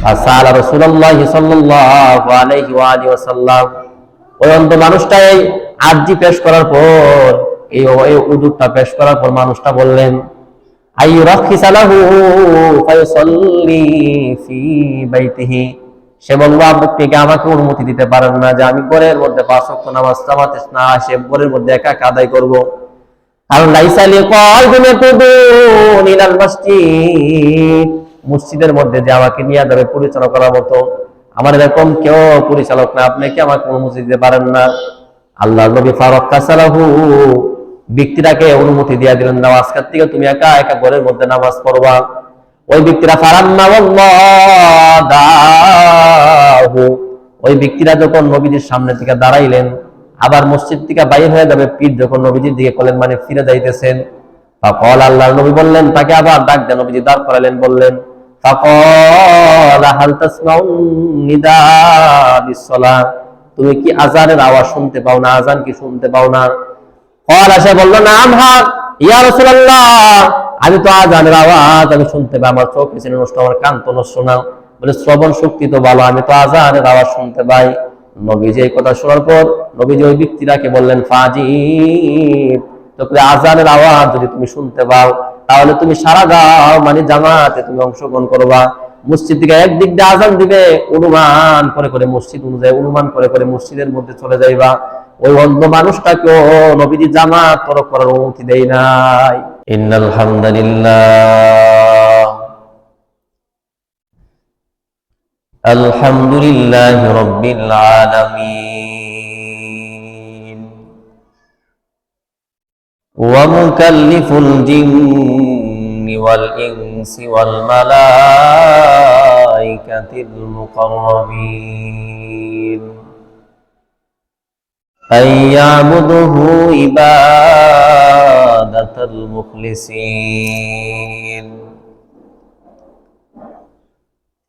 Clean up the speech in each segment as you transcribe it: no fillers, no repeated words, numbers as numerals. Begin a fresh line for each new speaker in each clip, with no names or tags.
ফাসালা রাসূলুল্লাহ সাল্লাল্লাহু আলাইহি ওয়া আলিহি ওয়াসাল্লাম, ওই অন্ধ মানুষটা এই আরজি পেশ করার পর, এই উযুরটা পেশ করার পর মানুষটা বললেন, আইয়ুরাখিসা লাহু ফায়ুসাল্লি ফি বাইতিহি, সে বলল, আপনি কি আমাকে অনুমতি দিতে পারেন না যে আমি ঘরের মধ্যে 5 ওয়াক্ত নামাজ জামাতে না আসে ঘরের মধ্যে একা একা আদায় করব? কারণ লাইসা লিকাইদুন ইয়াকুদুন ইলাল মসজিদ, মসজিদের মধ্যে যে আমাকে নিয়ে যাবে পরিচালনা করার মতো আমার এরকম কেউ পরিচালক না, আপনি কি আমাকে অনুমতি দিতে পারেন না? আল্লাহর নবী ফারাক্কাসালাহু, ব্যক্তিটাকে অনুমতি দিয়ে দিলেন, নাও আজকের থেকে তুমি একা একা ঘরের মধ্যে নামাজ পড়বা। ওই ব্যক্তিরা ফারাম্মা ওয়াল্লাহু, ওই ব্যক্তিরা যখন নবীজির সামনে থেকে দাঁড়াইলেন, আবার মসজিদ থেকে বাইরে হয়ে যাবে, পিঠ যখন নবীজির দিকে করলেন, মানে ফিরে যাইতেছেন, ফাকাল, আল্লাহর নবী বললেন, তাকে আবার ডাক দেন, নবীজি দাঁড় করালেন, বললেন, ফাকাল হাল তাসমাউন নিদা বিসসালাহ, তুমি কি আযানের আওয়াজ শুনতে পাও না? আযান কি শুনতে পাও না? ক্বালা, সে বলল, নাম হা ইয়া রাসূলুল্লাহ, আমি তো আযানের আওয়াজ আমি শুনতে পাই, আমার চোখ পিছনে নষ্ট, আমার কান তো নষ্ট না। বলে, শ্রবণ শক্তি তো ভালো, আমি তো আযানের আওয়াজ শুনতে পাই। নবীজি এই কথা শোনার পর নবীজি ওই ব্যক্তিটাকে বললেন, ফাজিব, তো আযানের আওয়াজ যদি তুমি শুনতে পাও তাহলে তুমি সারা দাও, মানে জামাতে তুমি অংশগ্রহণ করবা। মসজিদ থেকে একদিক দিয়ে আযান দিবে, অনুমান করে করে মসজিদ অনুযায়ী অনুমান করে করে মসজিদের মধ্যে চলে যাইবা। ওই অন্ধ মানুষটাকেও নবীজি জামাত তরক করার অনুমতি দেয় নাই। ইন্নাল হামদুলিল্লাহ, আলহামদুলিল্লাহি রাব্বিল আলামিন, ওয়া মুকাল্লিফুল জিন্নি ওয়াল ইনসি ওয়াল মালাইকাতিল মুকাররাবিন আইয়াবুদুহু ইবাদাতাল মুখলিসিন,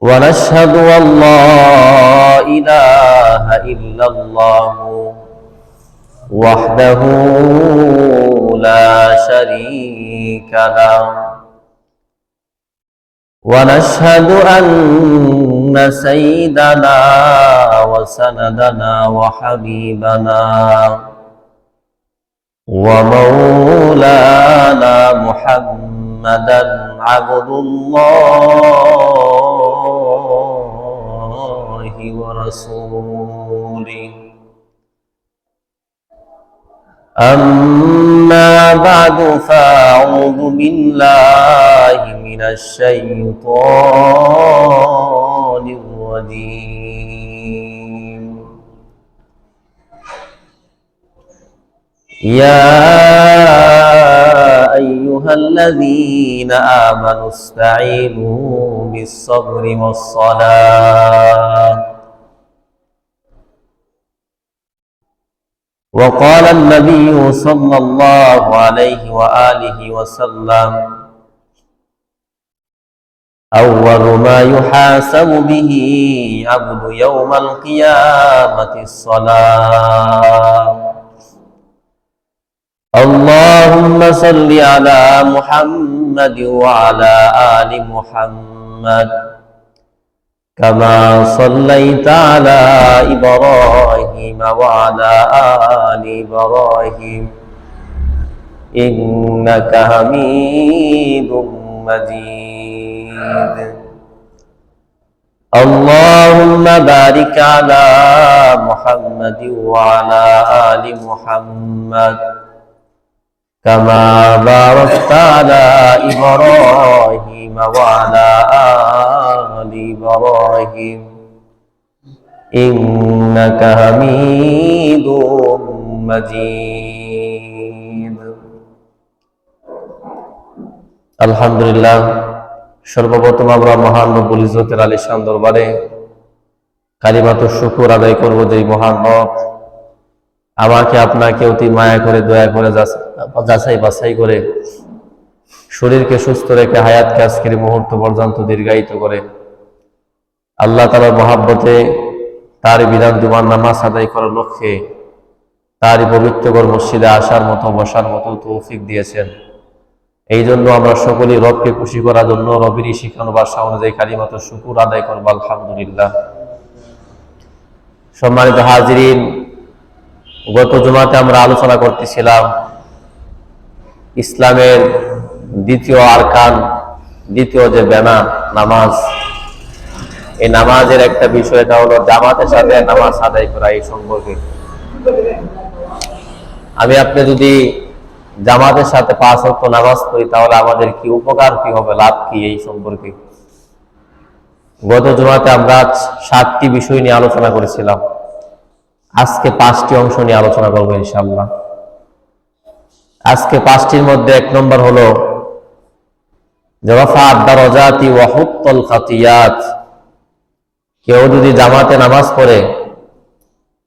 ওয়া নাশহাদু আল্লা ইলাহা ইল্লাল্লাহু ওয়াহদাহু লা শারীকা লাহু, ওয়া নাশহাদু আন্না সাইয়্যিদানা ওয়া সানাদানা ওয়া হাবিবানা ওয়া মাওলানা মুহাম্মাদান আবদুল্লাহি ওয়া রাসূলুহু। أما بعد فأعوذ بالله من الشيطان الرجيم. يا أيها الذين آمنوا استعينوا بالصبر والصلاة. وقال النبي صلى الله عليه وآله وسلم أول ما يحاسب به عبد يوم القيامة الصلاة. اللهم صل على محمد وعلى آل محمد كما صليت على إبراهيم وعلى آل إبراهيم إنك حميد مجيد. اللهم بارك على محمد وعلى آل محمد كما باركت على إبراهيم وعلى آل إبراهيم إنك حميد مجيد. আলহামদুলিল্লাহ, সর্বপ্রথম আমরা মহান রব্বুল ইজ্জতের আলিশান দরবারে কালিমাতুশ শুকর আদায় করব যে মহান রব আমাকে আপনাকে অতি মায়া করে দয়া করে যাচাই বাছাই করে শরীরকে সুস্থ রেখে হায়াতকে আজকের মুহূর্ত পর্যন্ত দীর্ঘায়িত করে আল্লাহ তাআলার মহাব্বতে তার বিধান দুবার নামাজ আদায় করার লক্ষ্যে তারই পবিত্রকর মসজিদে আসার মতো বসার মতো তৌফিক দিয়েছেন। এই জন্য আমরা সকলেই রবকে খুশি করার জন্য রবেরই শিখানো ভাষা অনুযায়ী কালিমাতুশ শুকুর আদায় করব, আলহামদুলিল্লাহ। সম্মানিত হাজিরিন, গত জুমাতে আমরা আলোচনা করতেছিলাম ইসলামের দ্বিতীয় আরকান, দ্বিতীয় যে বেনা নামাজ, এই নামাজের একটা বিষয়, এটা হলো জামাতের সাথে নামাজ আদায় করা। এই সম্পর্কে আমি আপনি যদি জামাতের সাথে 5 ওয়াক্ত নামাজ পড়ি তাহলে আমাদের কি উপকার, কি হবে, লাভ কি, এই সম্পর্কে গত জুমাতে আমরা 7টি বিষয় নিয়ে আলোচনা করেছিলাম। আজকে 5টি অংশ নিয়ে আলোচনা করবো ইনশাআল্লাহ। আজকে 5টির মধ্যে 1 নম্বর হলো রাফা'আদ দারাজাতি ওয়া হুত্তুল খাতিয়াত। কেউ যদি জামাতে নামাজ পড়ে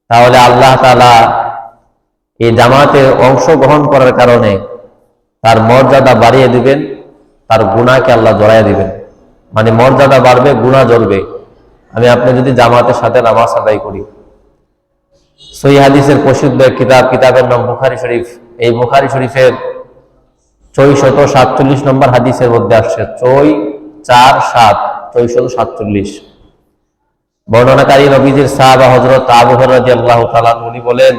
তাহলে আল্লাহ তাআলা এই জামাতে অংশগ্রহণ করার কারণে তার মর্যাদা বাড়িয়ে দিবেন, তার গুনাহকে আল্লাহ জড়াইয়া দিবেন। মানে মর্যাদা বাড়বে, গুনাহ জ্বলবে। আমি আপনি যদি জামাতের সাথে নামাজ আদায় করি। সহিহ হাদিসের প্রসিদ্ধ কিতাবের নাম বুখারী শরীফ। এই বুখারী শরীফের 447 নম্বর হাদিসের মধ্যে আসছে 447 বর্ণনাকারী নবীজির সাহাবা হযরত আবু হুরায়রা রাদিয়াল্লাহু তাআলা উনি বলেন,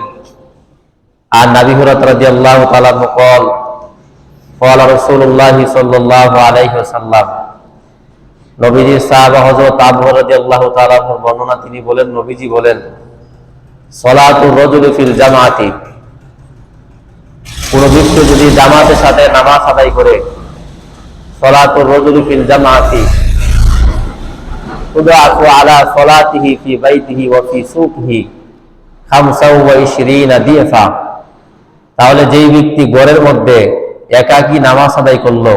আর নবী হুরায়রা রাদিয়াল্লাহু তাআলা বলেন, قال رسول الله صلى الله عليه وسلم, নবীজির সাহাবা হযরত আবু হুরায়রা রাদিয়াল্লাহু তাআলা বর্ণনা, তিনি বলেন, নবীজি বলেন, সালাতুর রাজুলি ফিল জামাআতি, কোন ব্যক্তি যদি জামাতের সাথে নামাজ আদায় করে, সালাতুর রাজুলি ফিল জামাআতি তুদআফু আলা সালাতিহি ফি বাইতিহি ওয়া ফি সুকিহি 25 দিফা, তাহলে যেই ব্যক্তি ঘরের মধ্যে একাকী নামাজ আদায় করলো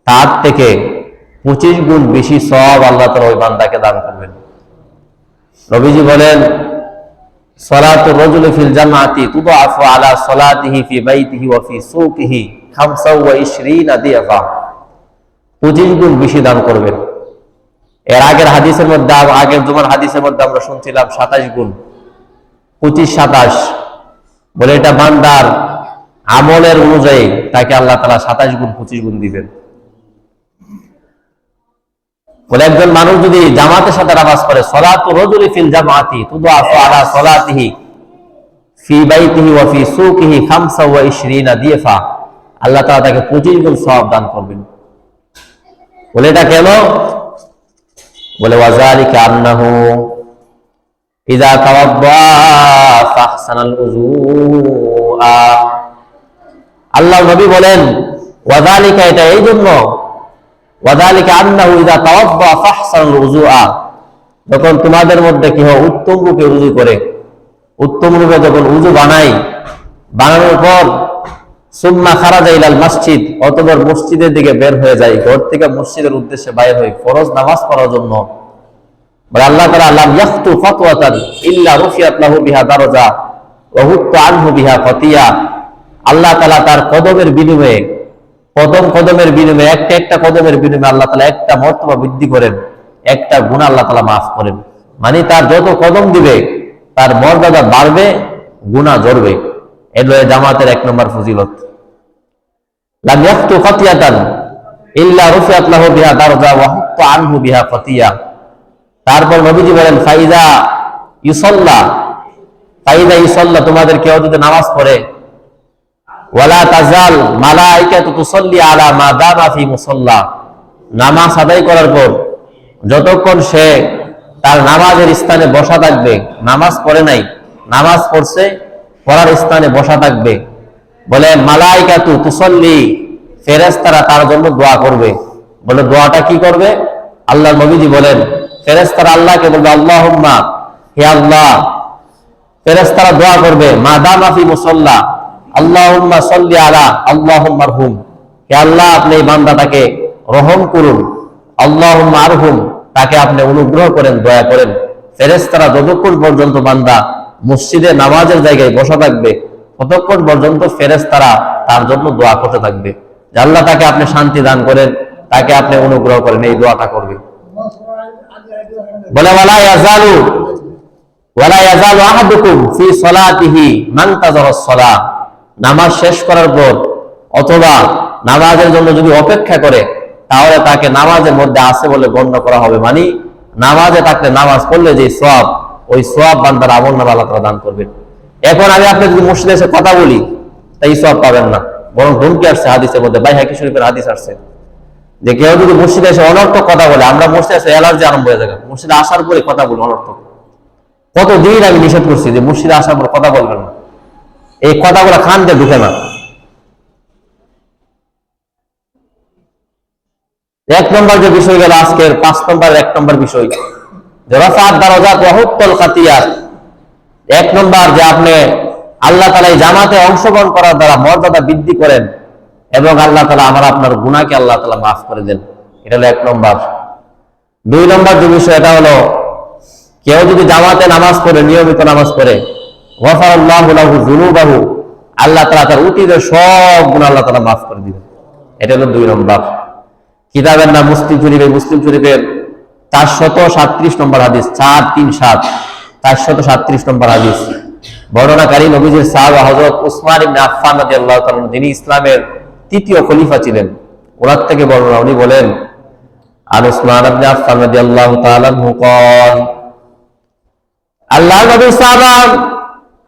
তার থেকে 25 গুণ বেশি সওয়াব আল্লাহ তাআলা ওই বান্দাকে দান করবেন। নবীজি বলেন, সালাতুর রাজুলি ফিল জামাআতি তুদআফু আলা সালাতিহি ফি বাইতিহি ওয়া ফি সুকিহি 25 দিফা, 25 গুণ বেশি দান করবেন। এর আগের হাদিসের মধ্যে, আগের জুমার হাদিসের মধ্যে আমরা শুনছিলাম 27 গুণ, 25-27 বলে এটা বান্দার আমলের অনুযায়ী তাকে আল্লাহ তাআলা 27 গুণ 25 গুণ দিবেন। বলে একজন মানুষ যদি জামাতের সাথে নামাজ পড়ে, সালাতুর রাজুলি ফিল জামাআতি তুদআফু আলা সালাতিহি ফি বাইতিহি ওয়া ফি সুকিহি 25 দিফা, আল্লাহ তাআলা তাকে 25 গুণ সওয়াব দান করবেন। বলে এটা কেন? বলে ওয়াযালিকা আন্নাহু ইযা তাওয়াদ্দা ফাহসানাল উযুআ, আল্লাহ নবী বলেন ওয়াযালিকা, এটা এই জন্য, ওয়াযালিকা আন্নাহু ইযা তাওয়াদ্দা ফাহসানাল উযুআ, যখন তোমাদের মধ্যে কি হয়, উত্তম রূপে উযু করে, উত্তম রূপে যখন উযু বানাই, বানানোর পর সুম্মা খারাজা ইলাল মসজিদ, অতঃপর মসজিদের দিকে বের হয়ে যায়, ঘর থেকে মসজিদের উদ্দেশ্যে বাইর হই ফরজ নামাজ পড়ার জন্য, বলে আল্লাহ তাআলা লাম ইয়াখতু ফাতওয়াতান ইল্লা রুফিয়াত লাহু বিহা দারাজা ওয়া হুত্তা আনহু বিহা খাতিয়া, আল্লাহ তাআলা তার কদমের বিনিময়ে, কদমের বিনিময়ে, একটা কদমের বিনিময়ে আল্লাহ তাআলা একটা মর্তবা বৃদ্ধি করেন, একটা গুনাহ আল্লাহ তাআলা মাফ করেন। মানে তার যত কদম দিবে তার মর্যাদা বাড়বে, গুনাহ ঝরবে। এর জামাতের 1 নম্বর ফজিলত। লাম ইয়াখতু খাতিয়াতান ইল্লা রুফিয়াত লাহু বিহা দারাজা ওয়া হুত্তা আনহু বিহা খাতিয়া। তারপর নবীজি বলেন, ফাইদা ইউসাল্লা, তোমাদের কেউ যদি নামাজ পড়ে, ওয়ালা তাজাল মালাইকাতু তুসাল্লি আলা মা দামা ফি মুসাল্লা, নামাজ আদায় করার পর যতক্ষণ সে তার নামাজের স্থানে বসা থাকবে, নামাজ পড়ে নাই, নামাজ পড়ছে, পড়ার স্থানে বসা থাকবে, বলে মালাইকাতু তুসাল্লি, ফেরেশতারা তার জন্য দোয়া করবে। বলে দোয়াটা কি করবে? আল্লাহ নবীজি বলেন, ফেরেশতারা আল্লাহকে বলবে, আল্লাহুম্মা, হে আল্লাহ, ফেরেশতারা দোয়া করবে, মা দামা ফি মুসাল্লা আল্লাহুম্মা সাল্লি আলা আল্লাহুম্মা আরহুম, হে আল্লাহ আপনি এই বান্দাটাকে রহম করুন, আল্লাহুম্মা আরহুম, তাকে আপনি অনুগ্রহ করেন, দয়া করেন। ফেরেশতারা যতক্ষণ পর্যন্ত বান্দা মসজিদে নামাজের জায়গায় বসা থাকবে ততক্ষণ পর্যন্ত ফেরেশতারা তার জন্য দোয়া করতে থাকবে যে আল্লাহ তাকে আপনি শান্তি দান করেন, তাকে আপনি অনুগ্রহ করেন, এই দোয়াটা করবে। বলে ওয়ালা ইয়াজালু আহাদুকুম ফি সালাতিহি মান তাযারাস সালাহ, নামাজ শেষ করার পর অথবা নামাজের জন্য যদি অপেক্ষা করে তাহলে তাকে নামাজের মধ্যে আছে বলে গণ্য করা হবে, মানে নামাজে থাকলে নামাজ পড়লে যে সওয়াব, ওই সওয়াব বান্দার আমলনামায় আল্লাহ তাআলা দান করবেন। এখন আমি আপনি যদি মসজিদে এসে কথা বলি তাই সওয়াব পাবেন না, বরং ধমকি আসছে হাদিসের মধ্যে, বাইহাকী শরীফের হাদিস আসছে যে কেউ যদি মসজিদে এসে অনর্থক কথা বলে, আমরা মসজিদে এসে অ্যালার্জি আরম্ভ হয়ে যাবে, মসজিদে আসার পরে কথা বলি অনর্থক। কতদিন আমি নিষেধ করছি যে মসজিদে আসার পর কথা বলবেন না, এই কথাগুলো খান দিয়ে ঢুকে না। এক নম্বর যে বিষয় গেল আজকের 5 নম্বর 1 নম্বর বিষয়, রাফাত দারাজাত ওয়া হুত্তুল খাতিয়াত। 1 নম্বর যে আপনি আল্লাহ তাআলা এই জামাতে অংশগ্রহণ করার দ্বারা মর্যাদা বৃদ্ধি করেন এবং আল্লাহ তাআলা আমার আপনার গুনাহকে আল্লাহ তাআলা মাফ করে দেন, এটা হলো 1 নম্বর। 2 নম্বর যে বিষয়, এটা হলো কেউ যদি জামাতে নামাজ পড়ে, নিয়মিত নামাজ পড়ে, গফারাল্লাহু লাহু যুনুবাহু, আল্লাহ তাআলা তার অতীতের সব গুনাহ আল্লাহ তাআলা মাফ করে দিবেন, এটা হলো 2 নম্বর। কিতাবের নাম মুসলিম শরীফ, মুসলিম শরীফের 437 নম্বর হাদিস, 437 437 নম্বর হাদিস। বর্ণনাকারী নবীজির সাহাবা হযরত উসমান ইবনে আফফান রাদিয়াল্লাহু তাআলা, যিনি ইসলামের 3য় খলিফা ছিলেন, ওনার থেকে বর্ণনা, উনি বলেন আর উসমান ইবনে আফফান রাদিয়াল্লাহু তাআলা قال, আল্লাহর নবী সাহাবা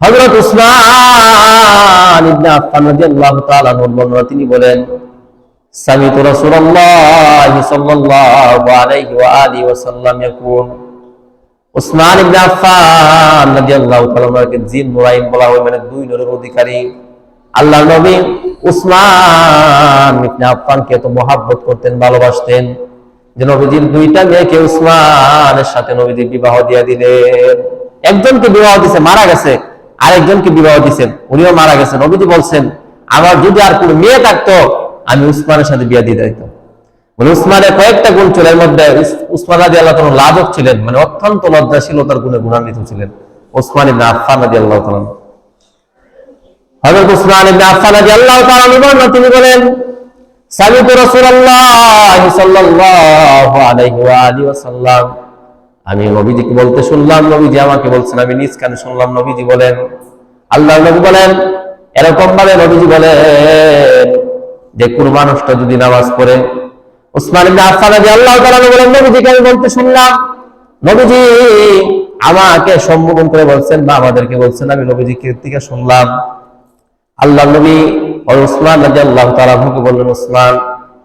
হযরত উসমান ইবনে আফফান রাদিয়াল্লাহু তাআলা বর্ণনা, তিনি বলেন সামিতু রাসূলুল্লাহ সাল্লাল্লাহু আলাইহি ওয়া আলিহি ওয়াসাল্লাম ইয়াকুল, উসমান ইবনে আফফান রাদিয়াল্লাহু তাআলা কে জিন নুরাইন বলা হয়, মানে 2 নূরের অধিকারী। আল্লাহর নবী উসমান ইবনে আফফান কে তো মহব্বত করতেন, ভালোবাসতেন, যে নবীজির 2টা মেয়েকে উসমানের সাথে নবীজি বিবাহ দিয়ে দিলেন। একজনকে বিবাহ দিয়েছে, মারা গেছে, আরেকজনকে বিবাহ দিয়েছেন, উনিও মারা গেছে। নবীজি বলছেন আমার যদি আর কোনো মেয়ে থাকতো আমি উসমানের সাথে বিয়ে দিয়ে দিতাম। মানে উসমানের কয়েকটা গুণ ছিল, এর মধ্যে উসমান রাদিয়াল্লাহু তাআলা লাজক ছিলেন, মানে অত্যন্ত লজ্জাশীলতার গুণে গুণান্বিত ছিলেন উসমান ইবনে আফফান রাদিয়াল্লাহু তাআলা। হযরত উসমান ইবনে আফফান রাদিয়াল্লাহু তাআলা তিনি বলেন সামিতু রাসূলুল্লাহ সাল্লাল্লাহু আলাইহি ওয়া আলিহি ওয়াসাল্লাম, আমি নবীজিকে বলতে শুনলাম, নবীজি আমাকে বলছেন, আমি নিজ কানে শুনলাম। নবীজি বলেন, আল্লাহর নবী বলেন, এরকম ভাবে নবীজি বলেন যে কোন মানুষটা যদি নামাজ পড়ে, উসমান ইবনে আফফান রাদিয়াল্লাহু তাআলা বলেন নবীজিকে আমি বলতে শুনলাম, নবীজি আমাকে সম্বোধন করে বলছেন বা আমাদেরকে বলছেন, আমি নবীজিকে থেকে শুনলাম। আল্লাহর নবী উসমান রাদিয়াল্লাহু তাআলা কে বললেন, উসমান,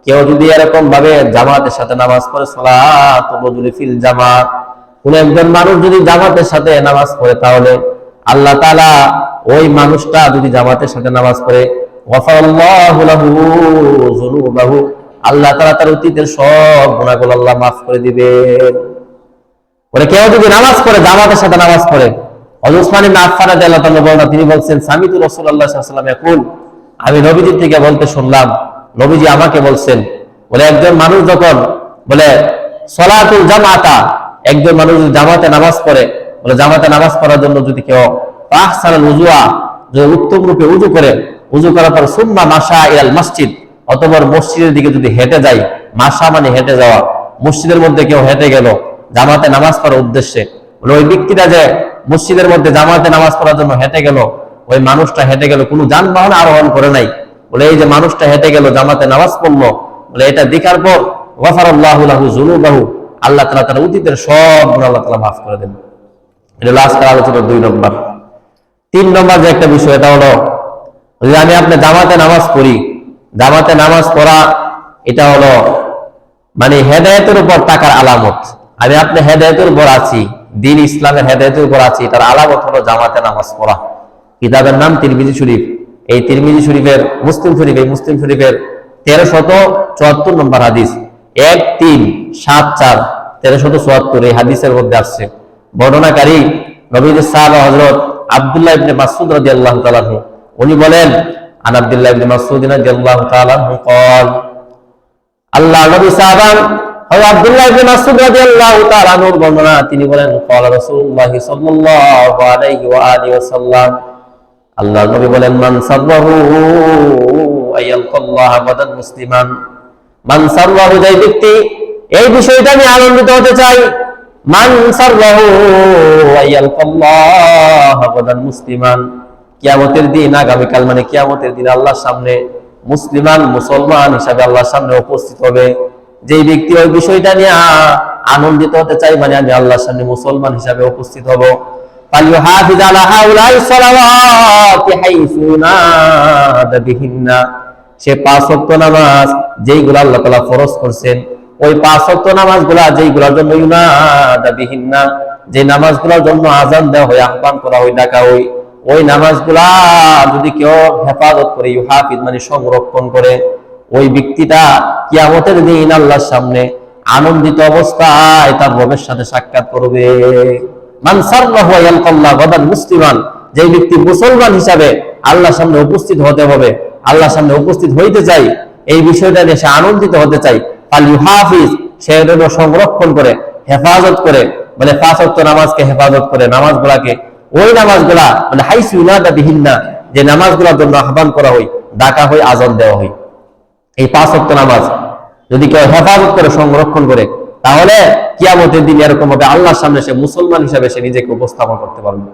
কেউ যদি এরকম ভাবে জামাতের সাথে নামাজ পড়ে, সালাতুল রাজুলি ফিল জামাত, কোন একজন মানুষ যদি জামাতের সাথে নামাজ পড়ে, তাহলে আল্লাহ তাআলা ওই মানুষটা যদি জামাতের সাথে নামাজ পড়ে, গফারাল্লাহু লাহু যুনুবাহু, আল্লাহ তাআলা তার অতীতের সব গুনাহগুলো আল্লাহ মাফ করে দিবেন। ওরে কেউ যদি নামাজ পড়ে, জামাতের সাথে নামাজ পড়ে, উসমান ইবনে আফফান রাদিয়াল্লাহু তাআলা বলেন, তিনি বলছেন সামিতু রাসূলুল্লাহ সাল্লাল্লাহু আলাইহি ওয়াসাল্লাম ইয়াকুল, আমি নবীজি থেকে বলতে শুনলাম, নবীজি আমাকে বলছেন, বলে একজন মানুষ যখন বলে সালাতুল জামাতা, একজন মানুষ যদি জামাতে নামাজ পড়ে, বলে জামাতে নামাজ পড়ার জন্য যদি কেউ আহসানুল উযুয়া, যে উত্তম রূপে উযু করে, উযু করার পর সুম্মা মাশা ইলাল মসজিদ, অতঃপর মসজিদের দিকে যদি হেঁটে যায়, মাশা মানে হেঁটে যাওয়া, মসজিদের মধ্যে কেউ হেঁটে গেল জামাতে নামাজ পড়ার উদ্দেশ্যে, বলে ওই ব্যক্তিটা যে মসজিদের মধ্যে জামাতে নামাজ পড়ার জন্য হেঁটে গেল, ওই মানুষটা হেঁটে গেল, কোনো যানবাহন আরোহণ করে নাই, বলে এই যে মানুষটা হেঁটে গেল জামাতে নামাজ পড়লো, বলে এটা দেখার পর গফারাল্লাহু লাহু যুনুবাহু, আল্লাহ তাআলা তার অতীতের সব গুনাহ আল্লাহ তাআলা মাফ করে দেন। এটা হলো আজকের আলোচনার 2 নম্বর। 3 নম্বর যে একটা বিষয়, এটা হলো যদি আমি আপনি জামাতে নামাজ পড়ি, জামাতে নামাজ পড়া এটা হলো মানে হেদায়েতের উপর থাকার আলামত। আমি আপনি হেদায়েতের উপর আছি, দ্বীন ইসলামের হেদায়েতের উপর আছি, তার আলামত হলো জামাতে নামাজ পড়া। কিতাবের নাম তিরমিজি শরীফ, এই তিরমিজি শরীফের মুসলিম শরীফ, এই মুসলিম শরীফের 1374 নম্বর হাদিস, 1374 1374 এই হাদিসের মধ্যে আসছে। বর্ণনাকারী নবীজির সাহাবা হযরত আব্দুল্লাহ ইবনে মাসউদ রাদিয়াল্লাহু তাআলা আনহু, উনি বলেন আন আব্দুল্লাহ ইবনে মাসউদ রাদিয়াল্লাহু তাআলা আনহু قال, আল্লাহ নবী সাহাবা হযরত আব্দুল্লাহ ইবনে মাসউদ রাদিয়াল্লাহু তাআলা আনহুর বর্ণনা, তিনি বলেন قال রাসূলুল্লাহ সাল্লাল্লাহু আলাইহি ওয়া আলিহি ওয়াসাল্লাম, আল্লাহ নবী বলেন মান সাররাহু আয়ালকাল্লাহ বাদান মুসলিমান, মান সাররাহু, যে ব্যক্তি এই বিষয়টা আমি আনন্দিত হতে চাই, মান সাররাহু আয়ালকাল্লাহ বাদান মুসলিমান, কিয়ামতের দিন, আগামীকাল মানে কিয়ামতের দিন আল্লাহর সামনে মুসলমান হিসাবে আল্লাহর সামনে উপস্থিত হবে। যে ব্যক্তি ওই বিষয়টা নিয়ে আনন্দিত হতে চাই, মানে আমি আল্লাহর সামনে মুসলমান হিসাবে উপস্থিত হব, ফালিউহাফিজ আলা হাউলাই সালাওয়াতি হাইসু নাদা বিহিন্না, সে 5 ওয়াক্ত নামাজ যেইগুলো আল্লাহ তাআলা ফরজ করছেন, ওই 5 ওয়াক্ত নামাজগুলা যেইগুলোর জন্য ইউনাদা বিহিন্না, যে নামাজগুলোর জন্য আযান দেওয়া হয়, আহ্বান করা হয়, ডাকা হয়, ওই নামাজগুলা যদি কেউ হেফাজত করে, ইউহাফিজ মানে সংরক্ষণ করে, ওই ব্যক্তিটা কিয়ামতের দিন আল্লাহর সামনে আনন্দিত অবস্থায় তার রবের সাথে সাক্ষাৎ করবে। মান সাররাহু ইয়ালকাল্লাহ গাদান মুসলিমান, যে ব্যক্তি মুসলমান হিসাবে আল্লাহর সামনে উপস্থিত হতে হবে, আল্লাহর সামনে উপস্থিত হইতে চাই, এই বিষয়টা নিয়ে সে আনন্দিত হতে চাই, ফালিউহাফিজ, সে যেন সংরক্ষণ করে, হেফাজত করে, মানে 5 ওয়াক্ত নামাজকে হেফাজত করে, নামাজগুলাকে, ওই নামাজগুলা মানে হাইসু ইউনাদা বিহিন্না, যে নামাজগুলোর জন্য আহ্বান করা হয়, ডাকা হয়, আযান দেওয়া হয়, এই 5 ওয়াক্ত নামাজ যদি কেউ হেফাজত করে, সংরক্ষণ করে, তাহলে কিয়ামতের দিন এরকম হবে আল্লাহর সামনে সে মুসলমান হিসাবে সে নিজেকে উপস্থাপন করতে পারবে।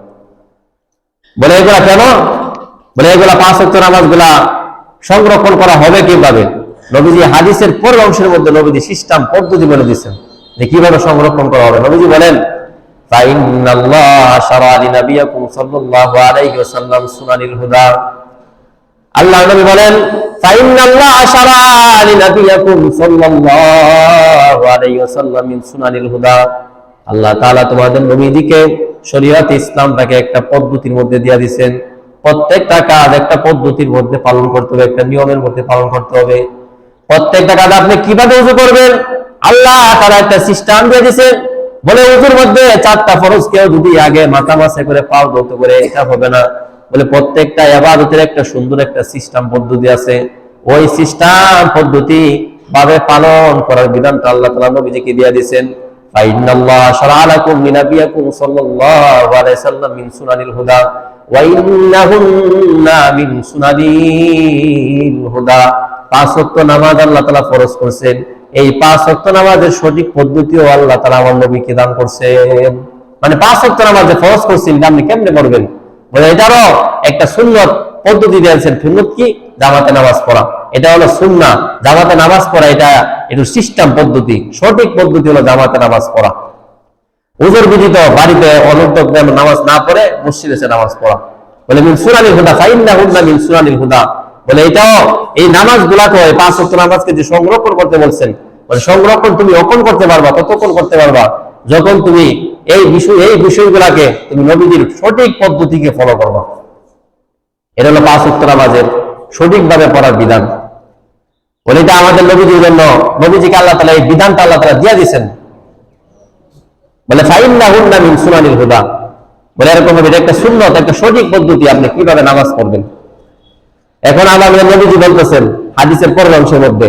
বলে এগুলা কেন? বলে এগুলা 5 ওয়াক্ত নামাজগুলা সংরক্ষণ করা হবে কিভাবে? নবীজি হাদিসের পরের অংশের মধ্যে নবীজি সিস্টেম পদ্ধতি বলে দিয়েছেন যে কিভাবে সংরক্ষণ করা হবে। নবীজি বলেন, ফাইন্নাল্লাহ শারা লিনাবিয়াকুম সাল্লাল্লাহু আলাইহি ওয়াসাল্লাম সুনানিল হুদা, আল্লাহ নবী বলেন, ফাইন্নাল্লাহ শারা লিনাবিয়াকুম সাল্লাল্লাহু আলাইহি ওয়াসাল্লাম মিন সুনানিল হুদা, আল্লাহ তাআলা তোমাদের নবীজিকে শরীয়ত ইসলামটাকে একটা পদ্ধতির মধ্যে দিয়ে দিবেন। প্রত্যেকটা কাজ একটা পদ্ধতির মধ্যে পালন করতে হবে, একটা নিয়মের মধ্যে পালন করতে হবে। প্রত্যেকটা কাজ আপনি কিভাবে ওযু করবেন, আল্লাহ তাআলা একটা সিস্টেম দিয়ে দিয়েছেন। বলে ওযুর মধ্যে 4টা ফরজ কেউ যদি আগে মাথা মাসে করে পাও ধৌত করে, এটা হবে না। বলে প্রত্যেকটা ইবাদতের একটা সুন্দর একটা সিস্টেম পদ্ধতি আছে, ওই সিস্টেম পদ্ধতি ভাবে পালন করার বিধানটা আল্লাহ তাআলা নবীজিকে দিয়ে দিয়েছেন। ফাইন্নাল্লাহ শারা'a লাকুম মিন নাবিয়িকুম সাল্লাল্লাহু আলাইহি ওয়াসাল্লাম মিন সুনানিল হুদা ওয়া ইন্নাহুন্না মিন সুনানিল হুদা, 5 ওয়াক্ত নামাজ আল্লাহ তাআলা ফরজ করেছেন, এই 5 ওয়াক্ত নামাজের সঠিক পদ্ধতিও আল্লাহ তাআলা আমার নবীকে দান করেছেন। মানে 5 ওয়াক্ত নামাজ যে ফরজ করেছেন, আপনি কেমনে পড়বেন? বলে এটারও একটা সুন্নত পদ্ধতি দিয়েছেন। সুন্নত কি? জামাতে নামাজ পড়া, এটা হলো সুন্নাহ। জামাতে নামাজ পড়া এটা একটু সিস্টেম পদ্ধতি, সঠিক পদ্ধতি হলো জামাতে নামাজ পড়া। ওযুর বিধিত বাড়িতে অনুদ্যোগ নামাজ না পড়ে মসজিদে এসে নামাজ পড়া। বলে মিন সুনানিল হুদা, ফাইন্নাহুন্না মিন সুনানিল হুদা, বলে এটাও এই নামাজগুলাকে, 5 ওয়াক্ত নামাজকে যে সংরক্ষণ করতে বলছেন, বলে সংরক্ষণ তুমি যখন করতে পারবা, ততক্ষণ করতে পারবা যখন তুমি এই বিষয়গুলাকে তুমি নবীজির সঠিক পদ্ধতিকে ফলো করবা। এটা হলো 5 ওয়াক্ত নামাজের সঠিকভাবে পড়ার বিধান। বলে এটা আমাদের নবীজির জন্য, নবীজিকে আল্লাহ তাআলা এই বিধানটা আল্লাহ তাআলা দিয়ে দিয়েছেন। বলে ফাইন্নাহুন্না মিন সুনানিল হুদা, বলে এরকম এটা একটা সুন্নত, একটা সঠিক পদ্ধতি আপনি কিভাবে নামাজ পড়বেন। এখন আমাদের নবীজি বলতেছেন হাদিসের পরের অংশের মধ্যে,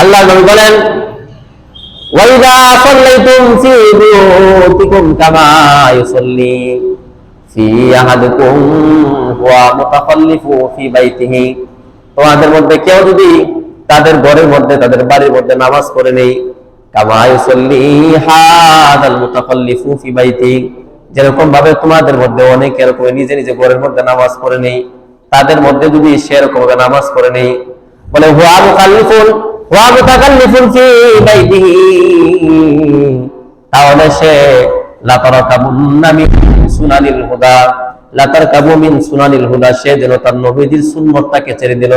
আল্লাহ নবী বলেন, ওয়াইদা সাল্লাইতুম ফি বুয়ুতিকুম কামা ইউসাল্লি ফি আহাদিকুম ওয়া মুতাখাল্লিফু ফি বাইতিহি, তোমাদের মধ্যে কেউ যদি তাদের ঘরের মধ্যে, তাদের বাড়ির মধ্যে নামাজ পড়ে নেই, কামা ইউসাল্লি হাদাল মুতাখাল্লিফু ফি বাইতিহি, যেরকম ভাবে তোমাদের মধ্যে অনেক এরকম নিজে নিজে ঘরের মধ্যে নামাজ পড়ে নেই, তাদের মধ্যে যদি সেরকম নামাজ পড়ে নেই, বলে হুয়া মুখাল্লিফুন ওয়া মুতাকাল্লিফুন ফি বাইতিহি, তাহলে সে লাতারকাবুন্না মিন সুনানিল হুদা, লাতারকাবু মিন সুনানিল হুদা, সে যেন তার নবীজির সুন্নাতটাকে ছেড়ে দিল,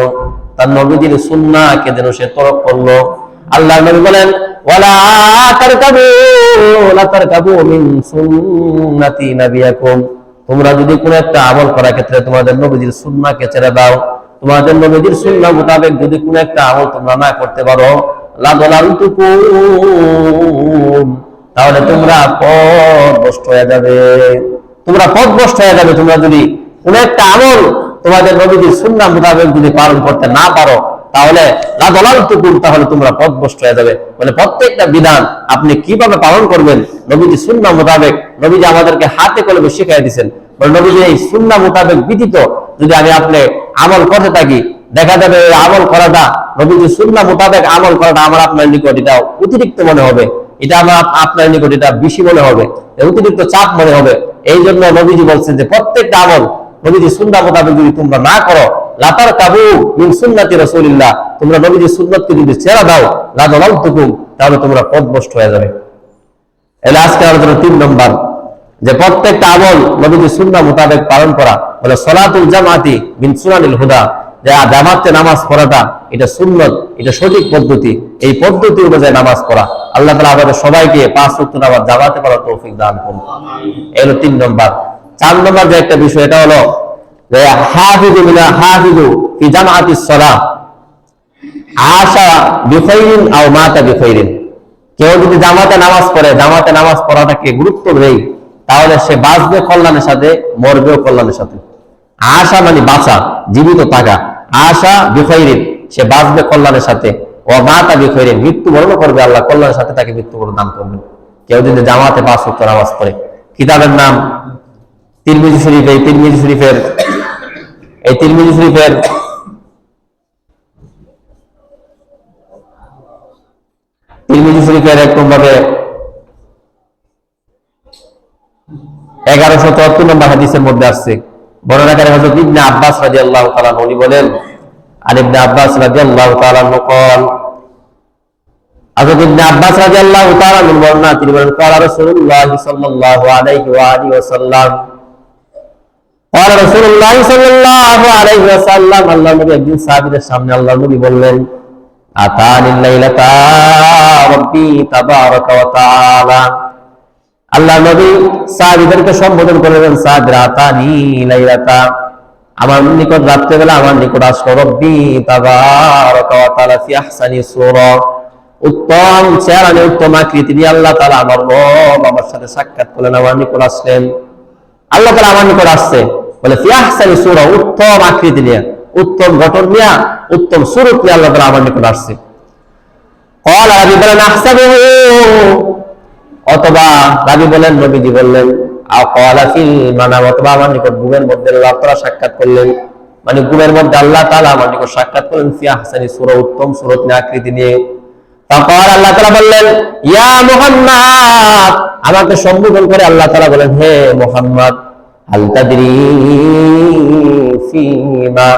তার নবীজির সুন্নাহকে যেন সে তরক করলো। আল্লাহ নবী বলেন, ওয়ালা তারকাবু লাতারকাবু মিন সুন্নাতি নাবিয়াকুম, তোমরা যদি কোনো একটা আমল করার ক্ষেত্রে তোমাদের নবীজির সুন্নাহকে ছেড়ে দাও, তোমাদের নবীজির সুন্নাহ মোতাবেক যদি কোনো একটা আমল তোমরা না করতে পারো, লাদালালতুকুম, তাহলে তোমরা পথভ্রষ্ট হয়ে যাবে, তোমরা পথভ্রষ্ট হয়ে যাবে। তোমরা যদি কোনো একটা আমল তোমাদের নবীজির সুন্নাহ মোতাবেক যদি পালন করতে না পারো, তাহলে লাদালালতুকুম, তাহলে তোমরা পথভ্রষ্ট হয়ে যাবে। মানে প্রত্যেকটা বিধান আপনি কিভাবে পালন করবেন নবীজির সুন্নাহ মোতাবেক, নবীজি আমাদেরকে হাতে কলমে শিখিয়ে দিয়েছেন। নবীজি এই সুন্নাহ মোতাবেক ব্যতীত যদি আপনি আমল করতে থাকি, দেখা যাবে ওই আমল করাটা, নবীজির সুন্নাহ মোতাবেক আমল করাটা আমার আপনার নিকট এটা অতিরিক্ত মনে হবে, এটা আমার আপনার নিকট এটা বেশি মনে হবে, অতিরিক্ত চাপ মনে হবে। এই জন্য নবীজি বলছেন যে প্রত্যেকটা আমল নবীজি সুন্নাহ মোতাবেক যদি তোমরা না করো, লাতার কাবু মিন সুন্নতি রাসূলিল্লাহ, তোমরা নবীজির সুন্নাতকে যদি ছেড়ে দাও, লা দালালতুকুম, তাহলে তোমরা পথভ্রষ্ট হয়ে যাবে। এর আজকে আলোচনা 3 নম্বর, যে প্রত্যেকটা আমল নবীজির সুন্নাহ মোতাবেক পালন করা, বলে সলাতুল জামাতি মিন সুনানিল হুদা, যে জামাতে নামাজ পড়াটা এটা সুন্নত, এটা সঠিক পদ্ধতি, এই পদ্ধতি অনুযায়ী নামাজ পড়া। আল্লাহ তাআলা আমাদের সবাইকে 5 ওয়াক্ত নামাজ জামাতে পড়ার তৌফিক দান করুন। এই হলো 3 নম্বর। 4 নম্বর যে একটা বিষয়, এটা হলো যে হাফিজু ফি জামাতিস সালাহ আশা বিখাইরিন আও মাতা বিখাইরিন। কেউ যদি জামাতে নামাজ পড়ে, জামাতে নামাজ পড়াটাকে গুরুত্ব দেয়, তাহলে সে বাঁচবে কল্যাণের সাথে, মরবেও কল্যাণের সাথে। আশা মানে বাঁচা, জীবিত থাকা। আশা বিখাইরিন, সে বাঁচবে কল্যাণের সাথে। ও মাতা বিখাইরিন, মৃত্যুবরণ করবে, আল্লাহ কল্যাণের সাথে তাকে মৃত্যুবরণ দান করবেন। কেউ যদি জামাতে 5 ওয়াক্ত নামাজ পড়ে। কিতাবের নাম তিরমিজি শরীফ। এই তিরমিজি শরীফের 1 নম্বরে 1174 নম্বর হাদিসের মধ্যে আসছে, বর্ণনাকারী হযরত ইবনে আব্বাস রাদিয়াল্লাহু তাআলা উনি বলেন, আন ইবনে আব্বাস রাদিয়াল্লাহু তাআলা قال, হযরত ইবনে আব্বাস রাদিয়াল্লাহু তাআলা বর্ণনা, তিনি বলেন, قال রাসূলুল্লাহ সাল্লাল্লাহু আলাইহি ওয়া আলিহি ওয়াসাল্লাম, قال রাসূলুল্লাহ সাল্লাল্লাহু আলাইহি ওয়াসাল্লাম, আল্লাহর নবী একদিন সাহাবীদের সামনে আল্লাহর নবী বললেন, আতানিল লাইলাতা রাব্বি তাবারাকা ওয়া তাআলা। আল্লাহ নবী সাহাবীদেরকে সম্বোধন করলেন, সাহাবীরা, আতানি লাইলাতা, আমার নিকট রাত্রিবেলা আমার নিকট আসলো, রব্বি তাবারাকা ওয়া তাআলা ফি আহসানি সূরা, উত্তম চেহারা, উত্তম আকৃতি নিয়ে আল্লাহ তাআলা আমার রব আমার সাথে সাক্ষাৎ করলেন, আমার নিকট আসলেন। আল্লাহ তাআলা আমার নিকট আসছে, বলে ফি আহসানি সূরা, উত্তম আকৃতি নিয়ে, উত্তম গঠন নিয়ে, উত্তম সুরত নিয়ে আল্লাহ তাআলা আমার নিকট আসছে। قال, রাবী বলেন, আহসাবুহু, অথবা রাবী বলেন, নবীজি বললেন, আকালা ফিল মানাম, অথবা আমার নিকট ঘুমের মধ্যে আল্লাহ তাআলা সাক্ষাৎ করলেন, মানে ঘুমের মধ্যে আল্লাহ তাআলা আমার নিকট সাক্ষাৎ করলেন, ফি আহসানি সূরা, উত্তম সুরত নিয়ে, আকৃতি নিয়ে। ফাকাল, আল্লাহ তাআলা বললেন, ইয়া মুহাম্মদ, আমাকে সম্বোধন করে আল্লাহ তাআলা বলেন, হে মুহাম্মদ, হাল তাদরি ফিমা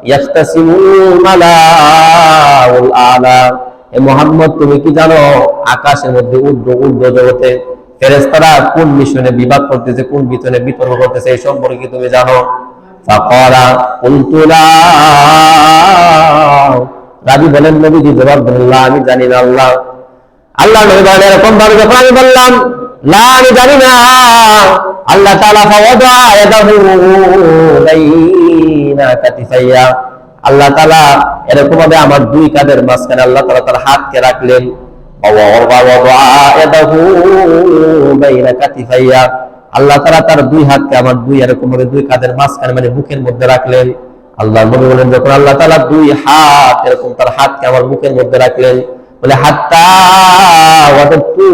ইয়াখতাসিমুল মালাউল আলা, হে মুহাম্মদ, তুমি কি জানো আকাশের মধ্যে ঊর্ধ্ব জগতে ফেরেশতারা কোন মিশনে বিবাদ করতেছে, কোন বিতনে বিতর্ক করতেছে, এই সম্পর্কে কি তুমি জানো? ফাকালা কুনতু লা, রাবী বলেন, নবীজি জবাব দিলেন, আমি জানি না। আল্লাহ নবী বলেন, এরকম ভাবে যখন আমি বললাম লা, আমি জানি না, আল্লাহ তাআলা ফাওয়াদা ইয়াদাহু বাইনা কাতিফাইয়া, আল্লাহ তাআলা এরকম ভাবে আমার 2 কাঁধের মাঝখানে আল্লাহ তাআলা তার হাতকে রাখলেন। আল্লাহ তাআলা তার 2 হাতকে আমার 2 এরকম ভাবে 2 কাঁধের মাঝখানে, মানে বুকের মধ্যে রাখলেন। আল্লাহ নবী বলেন, যখন আল্লাহ তাআলা 2 হাত এরকম তার হাতকে আমার বুকের মধ্যে রাখলেন, বলে হাত্তা ওয়াদাতু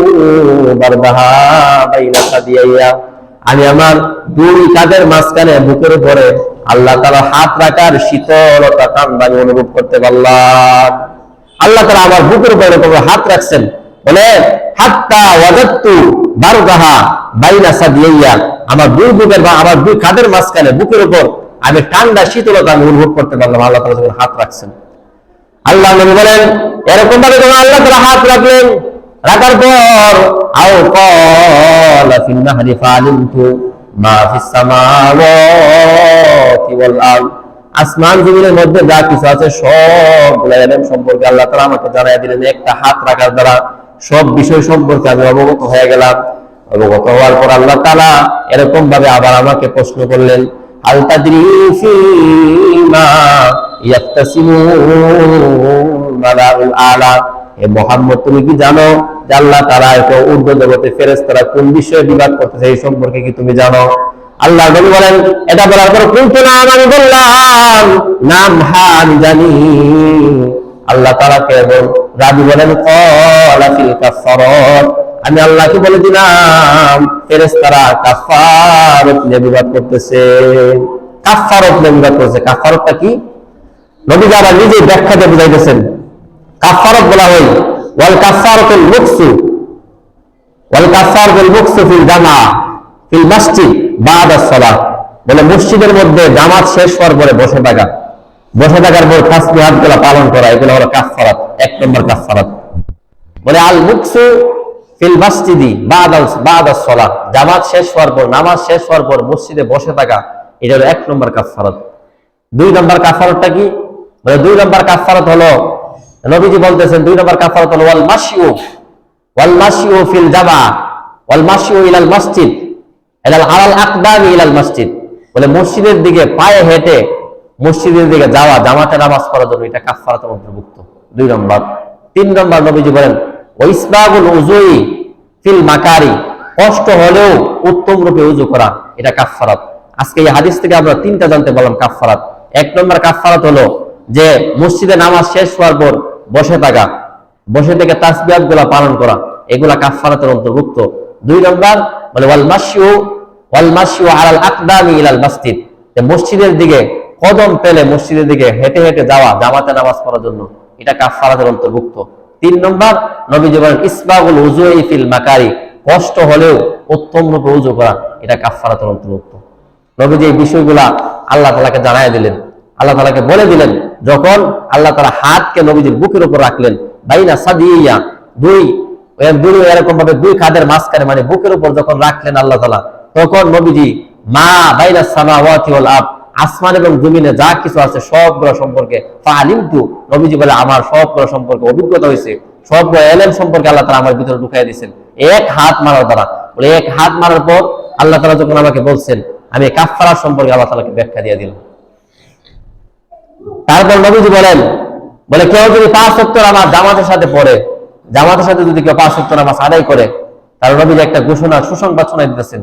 বারদাহা বাইনা সাদিয়া, আমি আমার 2 কাঁধের মাঝখানে বুকের উপরে আল্লাহ তাআলা হাত রাখার শীতলতা, ঠান্ডা অনুভব করতে পারলাম। আল্লাহ তাআলা আমার বুকের উপরে হাত রাখছেন, বলে হাত্তা ওয়াদাতু বারদাহা বাইনা সাদিয়া, আমার 2 বুকের বা আমার 2 কাঁধের মাঝখানে বুকের উপর আমি ঠান্ডা শীতলতা আমি অনুভব করতে পারলাম। আল্লাহ তাআলা যখন হাত রাখছেন, আল্লাহ নবী বলেন, এরকম ভাবে যখন আল্লাহ তাআলা হাত রাখলেন, রাখার পর আও ক্বালা ফিন নাহরি ফালিমতু মা ফিস সামাওয়াতি ওয়াল আরদ, আসমান জমিনের মধ্যে যা কিছু আছে সবগুলো এলেম সম্পর্কে আল্লাহ তাআলা আমাকে জানাইয়া দিলেন। একটা হাত রাখার দ্বারা সব বিষয় সম্পর্কে আমি অবগত হয়ে গেলাম। অবগত হওয়ার পর আল্লাহ তাআলা এরকম ভাবে আবার আমাকে প্রশ্ন করলেন, হাল তাদরি ফিমা ইয়াখতাসিমুল মালাউল আলা, হে মুহাম্মদ, তুমি কি জানো যে আল্লাহ তাআলা ঊর্ধ্ব জগতে ফেরেশতারা কোন বিষয়ে বিবাদ করতেছে, এই সম্পর্কে কি তুমি জানো? আল্লাহ নবী বলেন, এটা বলার পর কুনতু নাম, আমি বললাম নাম, হ্যাঁ আমি জানি। আল্লাহ তাআলা কে রাবী বলেন, ক্বালা ফিল কাফারাত, আমি আল্লাহকে বলে দিলাম ফেরেশতারা কাফারত নিয়ে বিবাদ করতেছে। কাফারত নিয়ে বিবাদ করতেছে। কাফারতটা কি? নবী আবার নিজে ব্যাখ্যা দিয়ে বুঝাইতেছেন। কাফারত বলা হয় ওয়াল কাফারাতুল মুকসু, ওয়াল কাফারাতুল মুকসু ফিল জামা ফিল মসজিদ বা'দা সালাত, বলে মসজিদের মধ্যে জামাত শেষ হওয়ার পরে বসে থাকা, বসে থাকার পর তাসবিহাতগুলো পালন করা, এগুলো হলো কাফফারাত। এক নম্বর কাফফারাত বলে আল মুকসু ফিল মাসজিদি বাদাস সালাহ, জামাত শেষ হওয়ার পর, নামাজ শেষ হওয়ার পর মসজিদে বসে থাকা, এটা হলো এক নম্বর কাফফারাত। দুই নম্বর কাফফারাতটা কি? বলে দুই নম্বর কাফফারাত হলো, নবীজি বলতেছেন দুই নম্বর কাফফারাত হলো ওয়াল মাশিউ ফিল জামা ওয়াল মাশিউ ইলাল মসজিদ আলাল আকদামি ইলাল মসজিদ। বলে মসজিদের দিকে পায়ে হেঁটে মসজিদের দিকে যাওয়া, জামাতে নামাজ পড়ার জন্য, এটা কাফফারাতের অন্তর্ভুক্ত। দুই নম্বর। তিন নম্বর নবীজি বলেন ওয়াইসবাগুল উযুই ফিল মাকারি, কষ্ট হলেও উত্তম রূপে উযু করা, এটা কাফফারাত। আজকে এই হাদিস থেকে আমরা তিনটা জানতে পারলাম কাফফারাত। এক নম্বর কাফফারাত হলো যে মসজিদে নামাজ শেষ হওয়ার পর বসে থাকা, বসে থেকে তাসবিহাতগুলো পালন করা, এগুলা কাফফারাতের অন্তর্ভুক্ত। দুই নম্বর বলে ওয়াল মাশিউ আলাল আকদামি ইলাল মসজিদ, যে মসজিদের দিকে কদম পেলে মসজিদের দিকে হেঁটে হেঁটে যাওয়া জামাতে নামাজ পড়ার জন্য, এটা কাফফারাতের অন্তর্ভুক্ত। তিন নম্বর নবীজি বলেন ইসবাগুল উযুই ফিল মাকারি, কষ্ট হলেও উত্তম রূপে উযু করা, এটা কাফফারাতের অন্তর্ভুক্ত। নবীজি এই বিষয়গুলা আল্লাহ তাআলাকে জানায় দিলেন, আল্লাহ তাআলাকে বলে দিলেন। যখন আল্লাহ তাআলা হাতকে নবীজির বুকের উপর রাখলেন, বাইনা সাদিয়া, দুই এরকম ভাবে দুই কাঁধের মাঝখানে, মানে বুকের উপর যখন রাখলেন আল্লাহ তাআলা, তখন নবীজি মা বাইনা সামাওয়াতি ওয়াল আরদ, আসমান এবং জমিনে যা কিছু আছে সবগুলো সম্পর্কে ফালিমতু, নবীজি বলে আমার সবগুলো সম্পর্কে অভিজ্ঞতা হয়েছে, সবগুলো ইলম সম্পর্কে আল্লাহ তাআলা আমার ভিতরে ঢুকাই দিয়েছেন এক হাত মারার দ্বারা। বলে এক হাত মারার পর আল্লাহ তাআলা যখন আমাকে বলছেন, আমি কাফফারা সম্পর্কে আল্লাহ তাআলাকে ব্যাখ্যা দিয়ে দিলাম। তারপর নবীজি বলেন, বলে কেউ যদি 5 ওয়াক্ত নামাজ জামাতের সাথে পড়ে, জামাতের সাথে যদি কেউ 5 ওয়াক্ত নামাজ আদায় করে, তাহলে নবীজি একটা ঘোষণা, সুসংবাদ শোনাই দিতেছেন।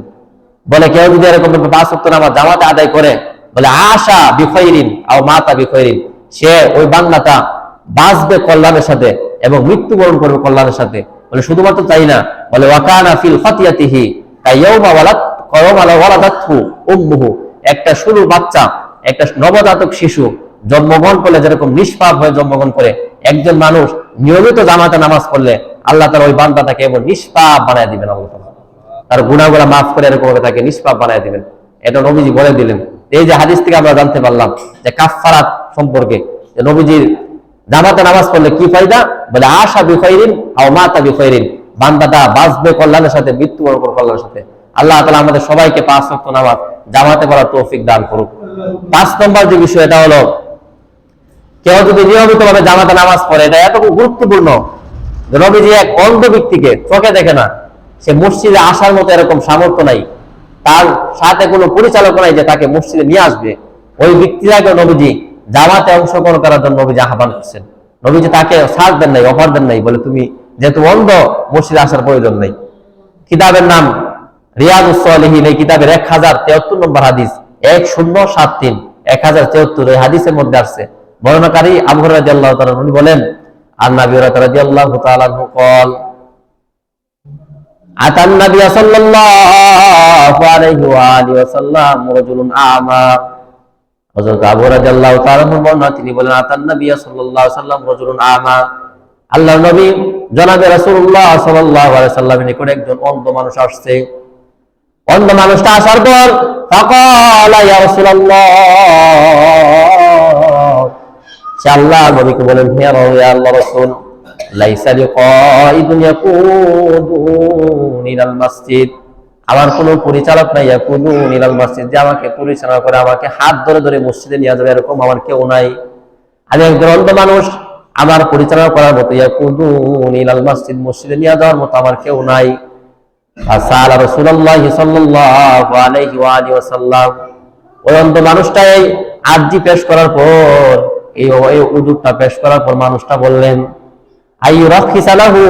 বলে কেউ যদি এরকম 5 ওয়াক্ত নামাজ জামাতে আদায় করে, বলে আশা বিখৈরিন আও মাতা বিখৈরিন, সে ওই বান্দাটা বাঁচবে কল্যাণের সাথে এবং মৃত্যুবরণ করবে কল্যাণের সাথে। বলে শুধুমাত্র তাই না, বলে ওয়াকানা ফিল ফাতিয়াতিহি কায়াউমা ওয়ালাদাতহু উম্মুহু, একটা সরু বাচ্চা, একটা নবজাতক শিশু জন্মগ্রহণ করলে যেরকম নিষ্পাপ হয়ে জন্মগ্রহণ করে, একজন মানুষ নিয়মিত জামাতে নামাজ পড়লে আল্লাহ তাআলা ওই বান্দাটাকে এমন নিষ্পাপ বানায় দিবেন। আল্লাহ তাআলা তার গুনাহগুলো মাফ করে এরকম ভাবে তাকে নিষ্পাপ বানায় দিবেন। এটা নবীজি বলে দিলেন। এই যে হাদিস থেকে আমরা জানতে পারলাম যে কাফফারাত সম্পর্কে, যে নবীজির জামাতে নামাজ পড়লে কি ফায়দা, বলে আশা বিখৈরিন আও মাতা বিখৈরিন, বান্দাটা বাঁচবে কল্যাণের সাথে, মৃত্যুবরণ করবে কল্যাণের সাথে। আল্লাহ তাআলা আমাদের সবাইকে 5 ওয়াক্ত নামাজ জামাতে পড়ার তৌফিক দান করুক। 5 নম্বর যে বিষয়, এটা হলো কেউ যদি নিয়মিতভাবে জামাতে নামাজ পড়ে, এটা এত গুরুত্বপূর্ণ যে নবীজি এক অন্ধ ব্যক্তিকে, চোখে দেখে না, সে মসজিদে আসার মতো এরকম সামর্থ্য নাই, তার সাথে কোনো পরিচালক নাই যে তাকে মসজিদে নিয়ে আসবে, ওই ব্যক্তিটাকে নবীজি জামাতে অংশগ্রহণ করার জন্য নবীজি আহ্বান করছেন। নবীজি তাকে ছাড় দেন নাই, অফার দেন নাই, বলে তুমি যেহেতু অন্ধ মসজিদে আসার প্রয়োজন নেই। কিতাবের নাম রিয়াদুস সালিহিন, এই কিতাবের 1073 নম্বর হাদিস, 1073 1073, এই হাদিসের মধ্যে আসছে, বর্ণনাকারী আবু হুরায়রা রাদিয়াল্লাহু তাআলা উনি বলেন, আন নবী রাদিয়াল্লাহু তাআলা আনহু قال আতান নবী সাল্লাল্লাহু আলাইহি ওয়া আলিহি ওয়াসাল্লাম রাজুলুন আ'মা, হযরত আবু হুরায়রা রাদিয়াল্লাহু তাআলা আনহু বর্ণনা, তিনি বলেন আতান নবী সাল্লাল্লাহু আলাইহি ওয়াসাল্লাম রাজুলুন আ'মা, আল্লাহর নবী জনাবে রাসূলুল্লাহ সাল্লাল্লাহু আলাইহি ওয়াসাল্লামের নিকট একজন অন্ধ মানুষ আসছে। অন্ধ মানুষটা আসার পর ফাকালা ইয়া রাসূলুল্লাহ, সে আল্লাহর নবীকে বলেন, হে আল্লাহর রাসূল, লাইসা লিকাইদুন ইয়াকুদুন ইলাল মসজিদ, আমার কোনো পরিচালক নাই, ইয়াকুদুন ইলাল মসজিদ, যে আমাকে পরিচালনা করে, আমাকে হাত ধরে ধরে মসজিদে নিয়ে যাবে, এরকম আমার কেউ নাই। আমি একজন অন্ধ মানুষ, আমার পরিচালনা করার মতো, ইয়াকুদুন ইলাল মসজিদ, মসজিদে নিয়ে যাওয়ার মতো আমার কেউ নাই। ফাসালা রাসূলুল্লাহ সাল্লাল্লাহু আলাইহি ওয়া আলিহি ওয়াসাল্লাম, ওই অন্ধ মানুষটাই আরজি পেশ করার পর, এই উযুরটা পেশ করার পর মানুষটা বললেন, আইয়ুরাখিসা লাহু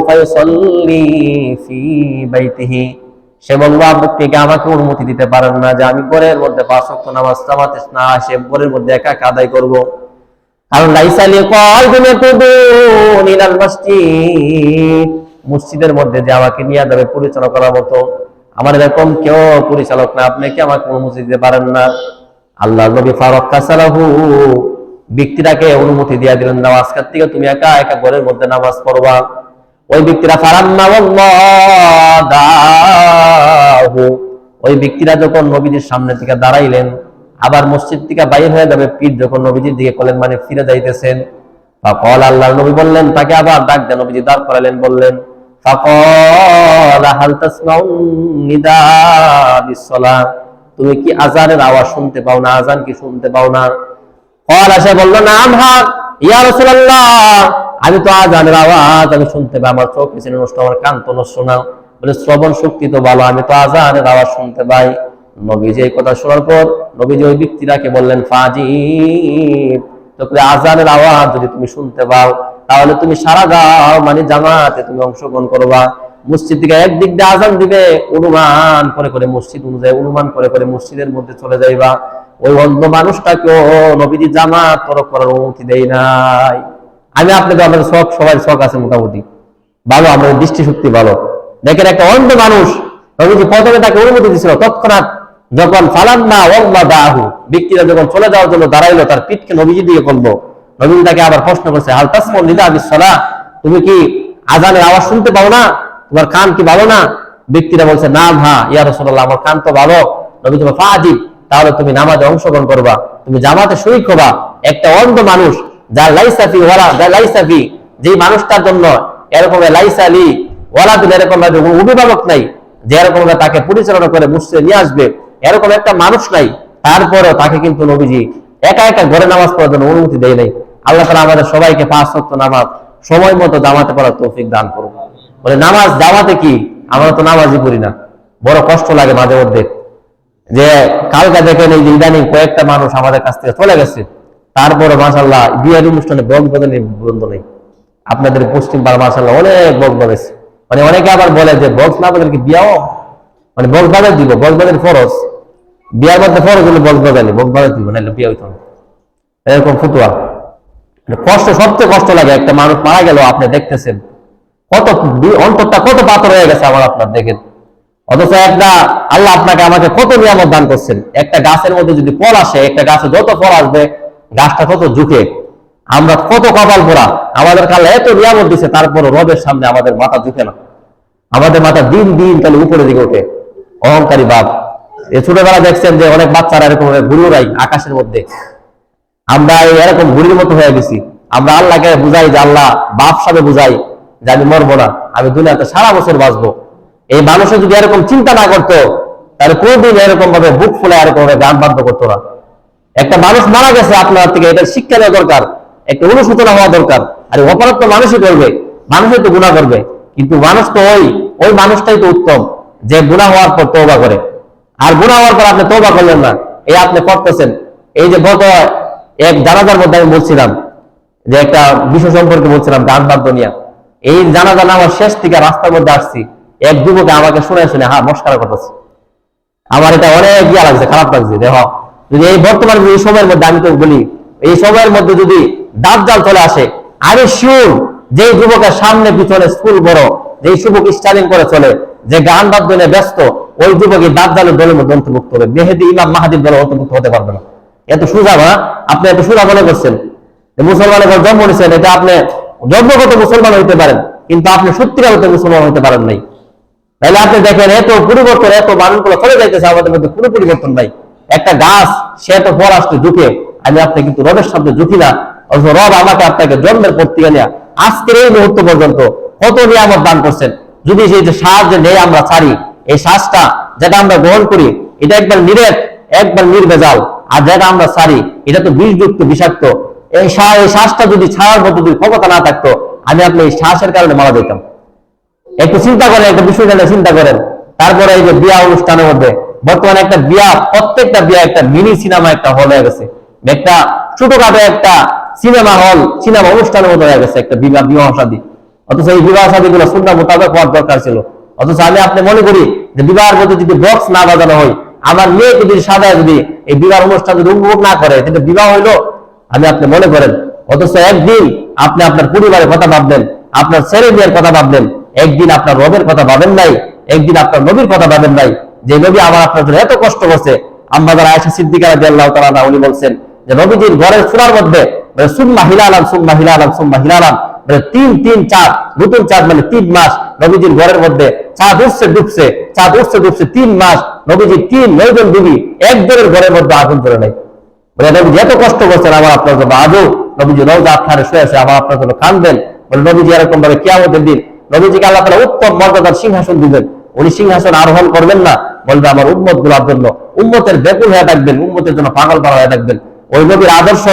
ফায়ুসাল্লি ফি বাইতিহি, সে বলল, আপনি কি আমাকে অনুমতি দিতে পারেন না যে আমি ঘরের মধ্যে 5 ওয়াক্ত নামাজ জামাতে না আসে ঘরের মধ্যে একা একা আদায় করব? কারণ লাইসা লিকাইদুন ইয়াকুদুন ইলাল মসজিদ, মসজিদের মধ্যে যে আমাকে নিয়ে যাবে পরিচালনা করার মতো, আমার এরকম কেউ পরিচালক না, আপনি কি আমাকে অনুমতি দিতে পারেন না? আল্লাহর নবী ফারাক্কাসালাহু, ব্যক্তিটাকে অনুমতি দিয়ে দিলেন, না আজকের থেকে তুমি একা একা ঘরের মধ্যে নামাজ পড়বা। ওই ব্যক্তিরা ফারাম্মা ওয়াল্লাহু, ওই ব্যক্তিরা যখন নবীজির সামনে থেকে দাঁড়াইলেন, আবার মসজিদ থেকে বাইর হয়ে যাবে, পীর যখন নবীজির দিকে কলেন মানে ফিরে যাইতেছেন, ফাকাল আল্লাহর নবী বললেন, তাকে আবার ডাক দেন, নবীজি দাঁড় করালেন, বললেন ফাকাল হাল তাসমাউন নিদা বিসসালাহ, তুমি কি আযানের আওয়াজ শুনতে পাও না? আযান কি শুনতে পাও না? ক্বালা, সে বলল, নাম হ্যাঁ ইয়া রাসূলুল্লাহ, আমি তো আযানের আওয়াজ আমি শুনতে পাই, আমার চোখ পিছনে নষ্ট, আমার কান তো নষ্ট না। বলে শ্রবণ শক্তি তো ভালো, আমি তো আযানের আওয়াজ শুনতে পাই। নবীজি এই কথা শোনার পর নবীজি ওই ব্যক্তিটাকে বললেন, ফাজিব, তো আযানের আওয়াজ যদি তুমি শুনতে পাও তাহলে তুমি সারা গাও মানে জামাতে তুমি অংশগ্রহণ করবা। মসজিদ থেকে একদিক দিয়ে আযান দিবে, অনুমান করে করে মসজিদ অনুযায়ী অনুমান করে করে মসজিদের মধ্যে চলে যাইবা। ওই অন্ধ মানুষটাকেও নবীজি জামাত তরক করার অনুমতি দেয় নাই। আমি আপনাকে, আমাদের শখ, সবাই শখ আছে মোটামুটি ভালো, আমাদের দৃষ্টিশক্তি ভালো। দেখেন একটা অন্ধ মানুষ, নবীজি প্রথমে তাকে অনুমতি দিয়েছিল, তৎক্ষণাৎ যখন ফালাম্মা ওয়াল্লাদাহু, ব্যক্তিরা যখন চলে যাওয়ার জন্য দাঁড়াইলো, তার পিঠকে নবীজি দিয়ে করলো। নবীজি তাকে আবার প্রশ্ন করছে, হাল তাসমাউ নিদা বিসসালাহ, তুমি কি আযানের আওয়াজ শুনতে পাও না? তোমার কান কি ভালো না? ব্যক্তিরা বলছে, না হ্যাঁ ইয়া রাসূলুল্লাহ, আমার কান তো ভালো। নবীজি বললেন, ফাজিব, তাহলে তুমি নামাজে অংশগ্রহণ করবা, তুমি জামাতে শরীক হবা। একটা অন্ধ মানুষ, যার লাইসাফি ওয়ালা, যার লাইসাফি, যে মানুষটার জন্য এরকম লাইসা আলী ওয়ালা, এরকম অভিভাবক নাই যে এরকম তাকে পরিচালনা করে মসজিদে নিয়ে আসবে, এরকম একটা মানুষ নাই, তারপরেও তাকে কিন্তু নবীজি একা একা ঘরে নামাজ পড়ার জন্য অনুমতি দেয় নাই। আল্লাহ তাআলা আমাদের সবাইকে 5 ওয়াক্ত নামাজ সময় মতো জামাতে পড়ার তৌফিক দান করুন। বলে নামাজ জামাতে কি, আমরা তো নামাজই পড়ি না, বড় কষ্ট লাগে মাঝে মধ্যে। যে কালকে দেখেন এই যে ইদানিং কয়েকটা মানুষ আমাদের কাছ থেকে চলে গেছে, তারপরে মাশাআল্লাহ বিয়ের অনুষ্ঠানে বক্স বাজানোর বন্ধ নেই। আপনাদের পশ্চিম বাংলা মাশাআল্লাহ অনেক বক্স বাজাইছে, মানে অনেকে আবার বলে যে বক্স না বাজালে কি বিয়াও, মানে বক্স বাজার দিব, বক্স বাজার ফরজ, বিয়ার মধ্যে ফরজ হলে বক্স বাজালি, বক্স বাজার দিব, নাহলে বিয়া হইতো না, এরকম ফতুয়া। কষ্ট, সবচেয়ে কষ্ট লাগে, একটা মানুষ মারা গেল, আপনি দেখতেছেন কত অন্তরটা কত পাথর হয়ে গেছে আমার, আপনার দেখেন। অথচ একটা আল্লাহ আপনাকে আমাকে কত নিয়ামত দান করছেন। একটা গাছের মধ্যে যদি ফল আসে, একটা গাছে যত ফল আসবে গাছটা কত ঝুঁকে, আমরা কত কপাল পোড়া, আমাদের কাল এত নিয়ামত দিচ্ছে, তারপর রবের সামনে আমাদের মাথা ঝুঁকে না, আমাদের মাথা দিন দিন তাহলে উপরের দিকে ওঠে, অহংকারী বাপ। এই ছোটবেলা দেখছেন যে অনেক বাচ্চারা এরকম ঘুরে উড়াই আকাশের মধ্যে, আমরা এরকম ঘুড়ির মতো হয়ে গেছি। আমরা আল্লাহকে বুঝাই যে আল্লাহ, বাপ সাথে বুঝাই যে আমি মরবো না, আমি দুনিয়াতে সারা বছর বাঁচবো। এই মানুষের যদি এরকম চিন্তা না করতো, তাহলে কোনদিন এরকম ভাবে বুক ফুলে এরকম ভাবে গান বাধ্য করতো না। একটা মানুষ মারা গেছে আপনার থেকে, এটা শিক্ষা নেওয়া দরকার, একটা অনুশোচনা হওয়া দরকার। আর অপরাধ তো মানুষই করবে, মানুষই তো গুনাহ করবে, কিন্তু মানুষ তো ওই মানুষটাই তো উত্তম যে গুনাহ হওয়ার পর তওবা করে। আর গুনাহ হওয়ার পর আপনি তওবা করলেন না, এই আপনি করতেছেন। এই যে গত এক জানাজার মধ্যে আমি বলছিলাম যে একটা বিষয় সম্পর্কে বলছিলাম, গান বাদ্য নিয়ে। এই জানাজা নামার শেষ থেকে রাস্তার মধ্যে আসছি, এক যুবকে আমাকে শুনে শুনে মস্কারা করতেছে। আমার এটা অনেক ইয়া লাগছে, খারাপ লাগছে। দেখো যদি এই বর্তমান এই সময়ের মধ্যে, আমি তো বলি এই সময়ের মধ্যে যদি দাজ্জাল চলে আসে, আরে শিওর যে যুবকের সামনে পিছনে স্কুল বড়, যে যুবক স্টাইলিং করে চলে, যে গান বাদ্য নিয়ে ব্যস্ত, ওই যুবকই দাজ্জালের দলের মধ্যে অন্তর্ভুক্ত হবে, মেহেদী ইমাম মাহাদির দলে অন্তর্ভুক্ত হতে পারবে না। এত সোজা না, আপনি এত সোজা মনে করছেন মুসলমানের ঘর জন্ম নিয়েছেন, এটা আপনি জন্মগত মুসলমান হইতে পারেন, কিন্তু আপনি সত্যিকার হতে মুসলমান হইতে পারেন নাই। তাহলে আপনি দেখেন এত পরিবর্তন, এত মানুষগুলো চলে যাইতেছে, আমাদের মধ্যে কোনো পরিবর্তন নাই। একটা গাছ সে এত ফল আসতে ঝুঁকে, আমি আপনি কিন্তু রবের সামনে ঝুঁকি না। অথচ রব আমাকে আপনাকে জন্মের পর থেকে নিয়ে আজকের এই মুহূর্ত পর্যন্ত কত নিয়ামত দান করছেন। যদি সেই যে শ্বাস যে নেই আমরা ছাড়ি, এই শ্বাসটা যেটা আমরা গ্রহণ করি এটা একবার নিরেট, একবার নির্ভেজাল, আর যেটা আমরা ছাড়ি এটা তো বিষযুক্ত, বিষাক্ত। এই শ্বাসটা যদি ছাড়ার মতো যদি ক্ষমতা না থাকতো, আমি আপনি এই শ্বাসের কারণে মারা যেতাম। একটু চিন্তা করেন, একটা বিষয়টা চিন্তা করেন। তারপরে এই যে বিয়া অনুষ্ঠানের মধ্যে বর্তমানে একটা বিয়া, প্রত্যেকটা বিয়া একটা মিনি সিনেমা একটা হল হয়ে গেছে, একটা ছোটখাটো একটা সিনেমা হল, সিনেমা অনুষ্ঠানের মতো হয়ে গেছে একটা বিবাহ শাদী। অথচ এই বিবাহ শাদী গুলো সুন্নাহ মোতাবেক হওয়ার দরকার ছিল। অথচ আমি আপনি মনে করি যে বিবাহের মধ্যে যদি বক্স না বাজানো হয়, আমার মেয়েকে যদি সাজায় যদি এই বিবাহ অনুষ্ঠান যদি উপভোগ না করে, কিন্তু বিবাহ হইলো আমি আপনি মনে করেন। অথচ একদিন আপনি আপনার পরিবারের কথা ভাববেন, আপনার ছেলে মেয়ের কথা ভাববেন, একদিন আপনার রবের কথা ভাবেন নাই, একদিন আপনার নবীর কথা ভাবেন নাই, যে নবী আমার আপনার জন্য এত কষ্ট করছে। আম্মা আয়েশা সিদ্দিকা রাদিয়াল্লাহু তাআলা উনি বলছেন যে নবীজির ঘরের চূড়ার মধ্যে সুম্মা হিলালান সুম্মা হিলালান সুম্মা হিলালান, তিন তিন চাঁদ, নতুন চাঁদ মানে 3 মাস নবীজির ঘরের মধ্যে চাঁদ উঠছে ডুবছে, চাঁদ উঠছে ডুবছে 3 মাস নবীজি 9 জন বিবি একজনের ঘরের মধ্যে আগুন ধরে নাই। নবীজি এত কষ্ট করছেন আমার আপনার জন্য, আজও নবীজি রওজা আখারে শুয়ে আছে আমার আপনার জন্য কাঁদবেন। নবীজি এরকম ভাবে কিয়ামতের দিন নবীজিকে আল্লাহ তাআলা উত্তম মর্যাদার সিংহাসন দিবেন, উনি সিংহাসন আরোহণ করবেন না, বলবে আমার উম্মত গুলার জন্য, উম্মতের ব্যাকুল হয়ে থাকবেন, উম্মতের জন্য পাগল পারা হয়ে থাকবেন। ওই নবীর আদর্শ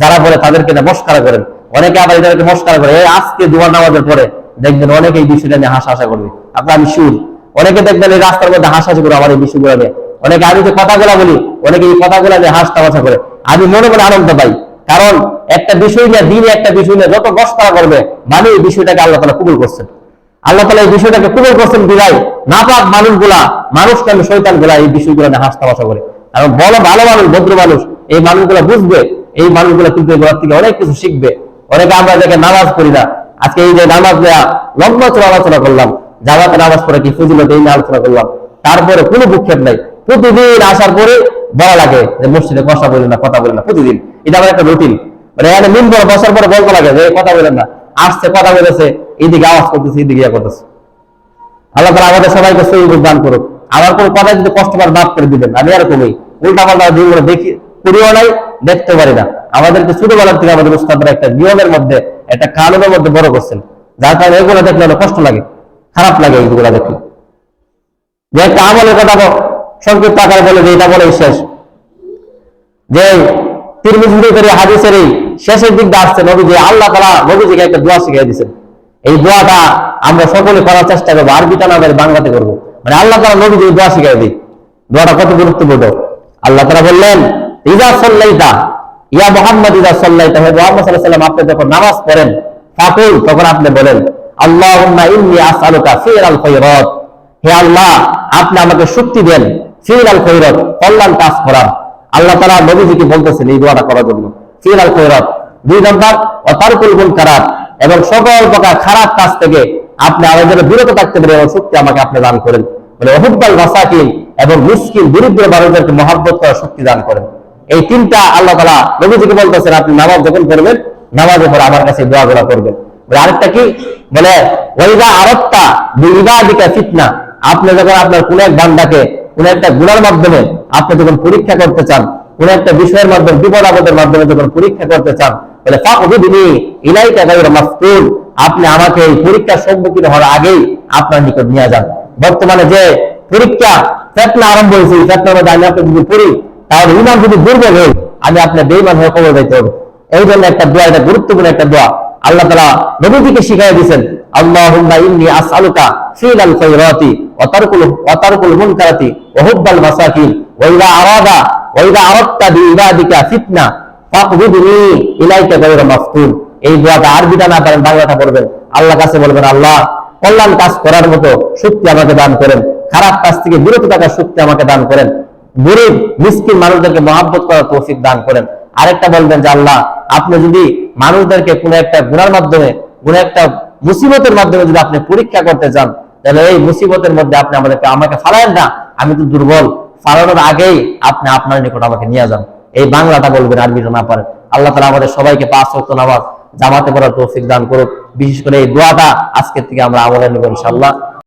যারা বলে তাদেরকে মস্কারা করেন, অনেকে আবার এদেরকে মস্কারা করে। আজকে জুমার নামাজের পরে দেখবেন অনেকে এই বিষয়টা নিয়ে হাসাহাসা করবে, আপনার আমি সুর, অনেকে দেখবেন এই রাস্তার মধ্যে হাসাহাসি করে আমার এই বিষয়গুলো নিয়ে, অনেকে আমি যে কথাগুলা বলি অনেকে এই কথাগুলা নিয়ে হাস তামাশা করে। আমি মনে মনে আনন্দ পাই, কারণ একটা বিষয় নিয়ে দিনে একটা বিষয় নিয়ে যত মস্কারা করবে মানে এই বিষয়টাকে আল্লাহ তাআলা কবুল করছেন। আল্লাহ তাআলা এই বিষয়টাকে কবুল করছেন বিদায় নাপাক মানুষগুলা, মানুষ কেন শয়তান গুলা এই বিষয়গুলো নিয়ে হাস তামাশা করে। কারণ বড় ভালো মানুষ, ভদ্র মানুষ এই মানুষগুলা বুঝবে, এই মানুষগুলা কিন্তু এগুলোর থেকে অনেক কিছু শিখবে। অনেকে আমরা দেখে নামাজ পড়ি না, আজকে এই যে নামাজ নেওয়া লম্বা আলোচনা করলাম, জামাতে নামাজ পড়ে কি ফজিলত এই নিয়ে আলোচনা করলাম, তারপরে কোনো ভূক্ষেপ নাই। প্রতিদিন আসার পরে বলা লাগে যে মসজিদে কথা বলেন না, কথা বলেন না, প্রতিদিন এটা আমার একটা রুটিন। মানে এখানে মিনবর বসার পরে বলতে লাগে যে কথা বলেন না, আসছে কথা বলেছে এইদিকে আওয়াজ করতেছে এইদিকে ইয়া করতেছে। আল্লাহ তাআলা আমাদের সবাইকে সহি দান করুক। আমার কোনো কথা যদি কষ্ট পার মাফ করে দিবেন। আমি এরকমই উল্টা পাল্টা দিনগুলো দেখি করিও নাই, দেখতে পারি না। আমাদেরকে ছোটবেলার থেকে আমাদের উস্তাদরা একটা নিয়মের মধ্যে একটা কানুনের মধ্যে বড় করছেন, যার কারণে এগুলো দেখলে অনেক কষ্ট লাগে, খারাপ লাগে এইগুলো দেখলে। যে একটা আমলের কথা সংক্ষিপ্ত আকারে বলে যে এটা বলে শেষ, যে তিরমিজি করে হাদিসের এই শেষের দিক দিয়ে আসছে নবী যে আল্লাহ তাআলা নবীজিকে একটা দোয়া শিখিয়ে দিয়েছেন। এই দোয়াটা আমরা সকলে করার চেষ্টা করবো, আরবিটা না বাংলাতে করবো। মানে আল্লাহ তাআলা নবীজি দোয়া শিখিয়ে দিই, দোয়াটা কত গুরুত্বপূর্ণ। আল্লাহ তাআলা বললেন ইযা সাল্লাইতা ইয়া মুহাম্মদ ইযা সাল্লাইতা, হে মুহাম্মদ সাল্লাল্লাহু আলাইহি ওয়াসাল্লাম আপনি যখন নামাজ পড়েন ফাকুল তখন আপনি বলেন আল্লাহুম্মা ইন্নী আসআলুকা ফিআল খায়রাত, হে আল্লাহ আপনি আমাকে শক্তি দেন ফিআল খায়রাত কল্যাণ কাজ করার। আল্লাহ তাআলা নবীজিকে বলতেছেন এই দোয়াটা করার জন্য। ফিআল খায়রাত 2 নম্বর ওয়া তারকুল মুনকারাত, এবং সকল প্রকার খারাপ কাজ থেকে আপনি আমাদের বিরত থাকতে পারেন এবং শক্তি আমাকে আপনি দান করেন। মানে ওহুব্বাল মাসাকিন, এবং মিসকিন দরিদ্র মানুষদেরকে মহব্বত করার শক্তি দান করেন। এই তিনটা আল্লাহ তাআলা নবীজিকে বলতেছেন আপনি নামাজ যখন পড়বেন নামাজের পর আমার কাছে দোয়াগুলো করবেন। আরেকটা কি বলে ওয়াইদা আরাদতা বিইবাদিকা ফিতনা, আপনি যখন আপনার কোন এক বান্দাকে কোন একটা গুনার মাধ্যমে আপনি যখন পরীক্ষা করতে চান, কোন একটা বিষয়ের মাধ্যমে বিপদ আপদের মাধ্যমে যখন পরীক্ষা করতে চান, তাহলে ফাকবিনি ইলাইকা গায়রা মাফতুন, আপনি আমাকে এই পরীক্ষার সম্মুখীন হওয়ার আগেই আপনার নিকট নিয়ে যান। বর্তমানে যে পরীক্ষা ফিতনা আরম্ভ হয়েছে, এই ফিতনার মধ্যে আমি আপনি যদি পড়ি তাহলে ইমান যদি দুর্বল হয় আমি আপনার বেঈমান হয়ে কবর যাইতে হবে। এই জন্য একটা দোয়া, এটা গুরুত্বপূর্ণ একটা দোয়া আল্লাহ তাআলা নবীজিকে শিখিয়ে দিয়েছেন। আল্লাহুম্মা ইন্নী আসআলুকা ফিআল খায়রাতি ওয়া তারকুল মুনকারাতি ওয়া হুব্বাল মাসাকিন ওয়া ইযা আরাদতা বিইবাদিকা ফিতনা ফাকবিনি ইলাইকা গায়রা মাফতুন। এই দোয়াটা আরবিটা না পারেন বাংলাটা পড়বেন, আল্লাহর কাছে বলবেন আল্লাহ কল্যাণ কাজ করার মতো শক্তি আমাকে দান করেন, খারাপ কাজ থেকে বিরত থাকার শক্তি আমাকে দান করেন, গরিব মিসকিন মানুষদেরকে মহব্বত করার তৌফিক দান করেন। আরেকটা বলবেন যে আল্লাহ আপনি যদি মানুষদেরকে কোন একটা গুনার মাধ্যমে কোন একটা মুসিবতের মাধ্যমে যদি আপনি পরীক্ষা করতে চান, তাহলে এই মুসিবতের মধ্যে আপনি আমাকে ফালায়েন না, আমি তো দুর্বল, ফালানোর আগেই আপনি আপনার নিকট আমাকে নিয়ে যান। এই বাংলাটা বলবেন, আরবিটা না পারেন। আল্লাহ তাআলা আমাদের সবাইকে 5 ওয়াক্ত নামাজ জামাতে পড়ার তৌফিক দান করুক। বিশেষ করে এই দোয়াটা আজকের থেকে আমরা আমলে নেব ইনশাআল্লাহ।